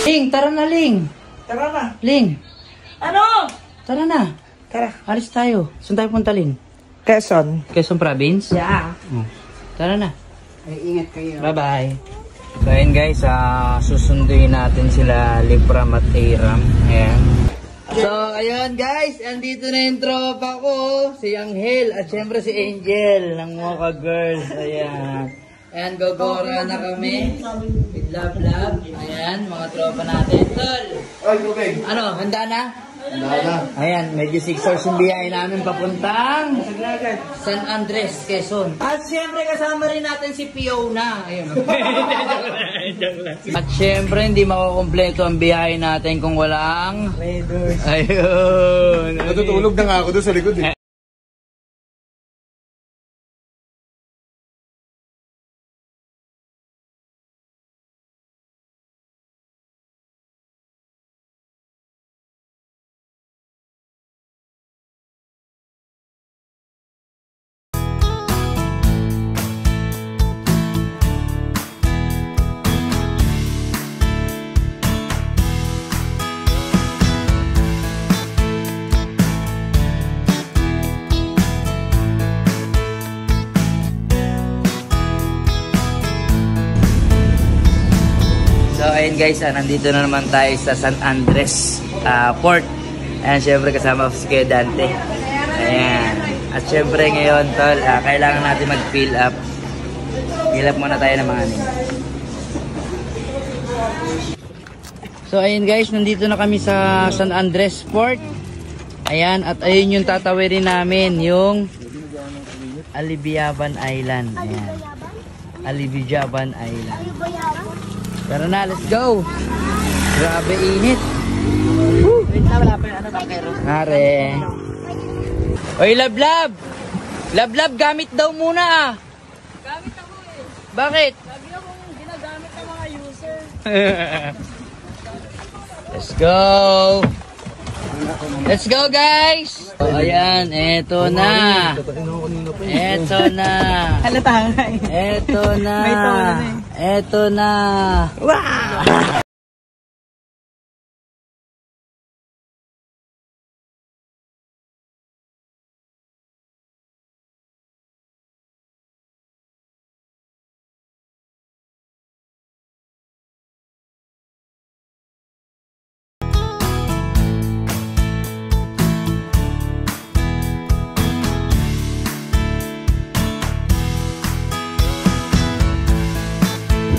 Ling, tara na, Ling. Tara na. Ling. Ano? Tara na. Tara. Alis tayo. Saan tayo punta, Ling? Quezon. Quezon Province? Yeah. Tara na. Ay, ingat kayo. Bye-bye. So ayun guys, susunduin natin sila Lipram at Aram. Ayan. So ayun guys, andito na yung tropa ko. Si Angel at syempre si Angel ng Mocha Girls. Ayan. Ayan, gogora na kami. With love. Ayan, mga tropa natin. Tol! Ay, okay. Ano, handa na? Handa na. Ayan, medyo 6 hours yung biyahe namin papuntang San Andres, Quezon. At syempre kasama rin natin si Fiona. Ayun. At syempre hindi makukumpleto ang biyahe natin kung walang Raiders. ayun. Natutulog na nga ako doon sa likod eh. So ayun guys, nandito na naman tayo sa San Andres Port. Ayan, syempre kasama si Kuya Dante. Ayan. At syempre ngayon tol, kailangan natin mag-fill up. Fill up muna tayo ng mga anin. So ayun guys, nandito na kami sa San Andres Port. Ayan, at ayun yung tatawirin namin, yung Alibiaban Island. Ayan. Alibiaban Island. Tara na, let's go! Grabe init! Woo! Wait na, wala pa yung ano, bakero. Are! Oy, Lablab! Lablab, gamit daw muna Gamit ako eh. Bakit? Lagi akong ginagamit ng mga user. Let's go! Let's go, guys! So, ayan, eto na! Eto na! Halata nga eh. Eto na! May tono na eh. Eto na! Wow!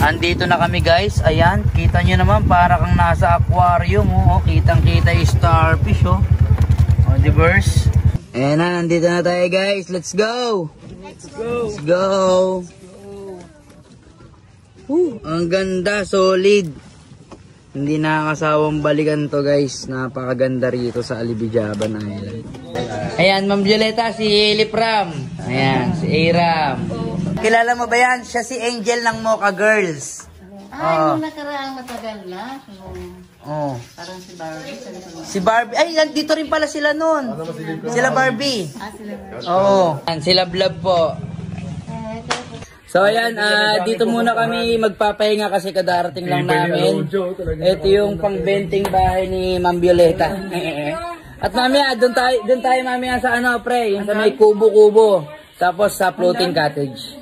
Andito na kami guys. Ayan, kita nyo naman para kang nasa aquarium. Oh. Kitang kita yung starfish. Oh, diverse. Ayan na, nandito na tayo guys. Let's go! Let's go! Let's go! Ang ganda, solid. Hindi nakakasawang balikan to guys. Napakaganda rito sa Alibiaban Island. Ayan, Ma'am Violeta, si Lipram. Ayan, si Aram. Kilala mo ba yan? Siya si Angel ng Mocha Girls. Nung nakaraang matagal na. Oh. Parang si Barbie. Si Barbie. Ay, nandito rin pala sila nun. Sila Barbie. Sila. Oo. Sila Blab po. So ayan, dito muna kami magpapahinga kasi kadarating lang namin. Ito yung pang-venting bahay ni Ma'am Violeta. At mamaya, doon tayo mamaya sa ano, pre, yung sa may kubo-kubo. Tapos sa floating cottage.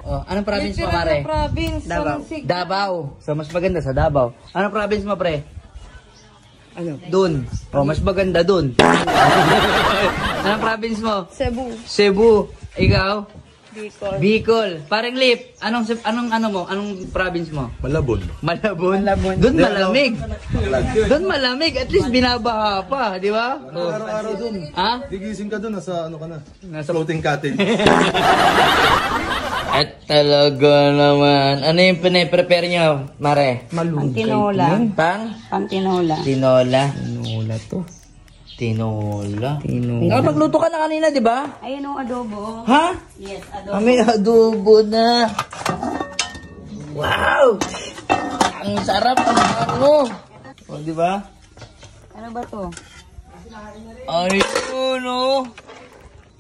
Oh, anong province mo, pare? Province. Davao. Davao. So mas maganda sa Davao. Anong province mo, pre? Ano? Dun. Oh, mas maganda dun. Anong province mo? Cebu. Cebu. Ikaw? Bicol. Bicol. Parang Lip, anong ano mo? Anong province mo? Malabon. Malabon. Doon malamig. Doon malamig. At least binabaha pa, di ba? Oh. Araw-araw dun. Ha? Gigising ka dun, nasa ano ka na? Nasa Floating cottage. At talaga naman. Ano yung pine-prepare nyo, Mare? Malunggay. Tinola. Pang Tinola. tinola. Tinola to. Tinola. Nakapagluto ka na kanina, di ba? Ayun ang adobo. Ha? Yes, adobo. May adobo na. Wow! Ang sarap ang ano. O, di ba? Ano ba to? Ayun, oh.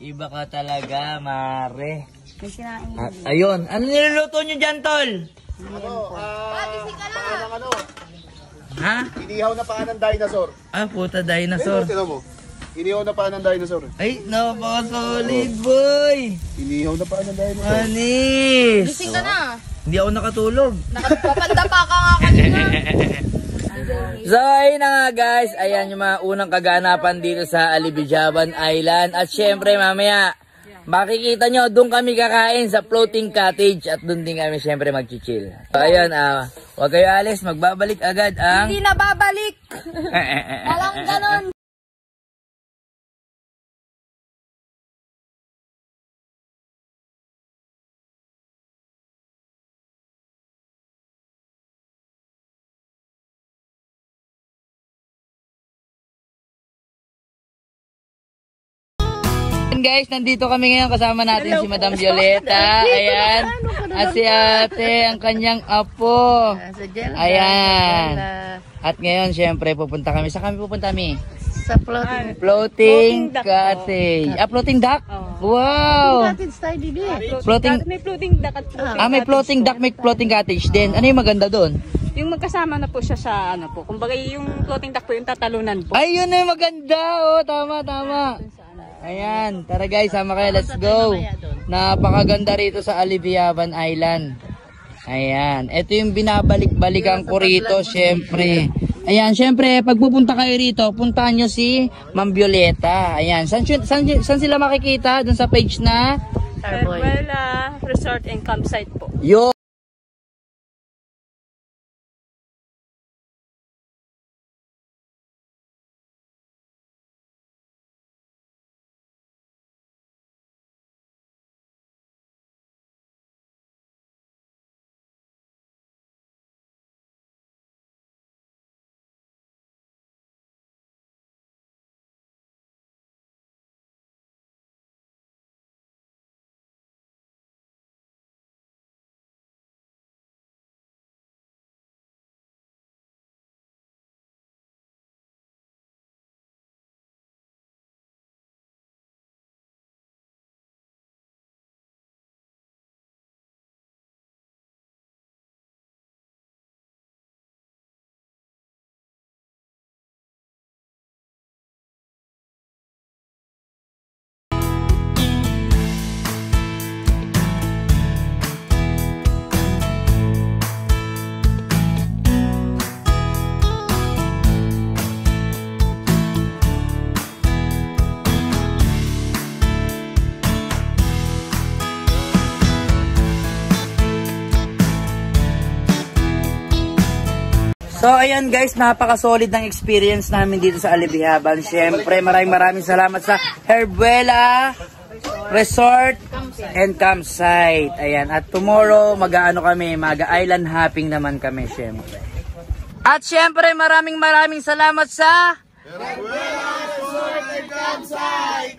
Iba ka talaga, Mare. May kinain. Ayun. Ano niluluto nyo dyan, Tol? Ha? Inihaw na paa ng dinosaur. Ah, puta dinosaur. Tignan mo. Inihaw na paa ng dinosaur. Ay, napaka-solid, boy! Inihaw na paa ng dinosaur. Anis! Gising ka na. Hindi ako nakatulog. Nakapapanda pa ka nga kanina. So, ayun na nga guys. Ayan yung mga unang kaganapan dito sa Alibijaban Island. At syempre, mamaya, makikita nyo, doon kami kakain sa floating cottage. At doon din kami syempre mag-chill. So, ayun, huwag kayo alis. Magbabalik agad ang... Hindi na babalik. Walang ganon. Guys, nandito kami ngayon kasama natin si Madam Violeta. Ayan. At si ate, ang kanyang apo. Ayan. At ngayon, syempre, pupunta kami. Saan kami pupunta, Mi? Sa floating. Floating cottage. Floating duck? Wow! Cottage tayo, Bibi. Floating... May floating duck at floating may floating duck, may floating cottage din. Ano yung maganda doon? Yung magkasama na po siya sa ano po. Kumbaga yung floating duck po yung tatalunan po. Ay, yun na yung maganda. Oh, tama, tama. Ayan, tara guys, sama kayo, let's go. Napakaganda rito sa Alibijaban Island. Ayan, ito yung binabalik-balikan ko rito, syempre. Ayan, syempre, pag pupunta kayo rito, puntahan nyo si Ma'am Violeta. Ayan, saan sila makikita? Doon sa page na? Herbella Resort and Campsite po. Yo! So ayan guys, napaka-solid ng experience namin dito sa Alibijaban. Syempre, maraming salamat sa Herbella Resort and Campsite. Ayan, at tomorrow mag-aano kami, mag-island hopping naman kami syempre. At syempre, maraming salamat sa Herbella Resort and Campsite.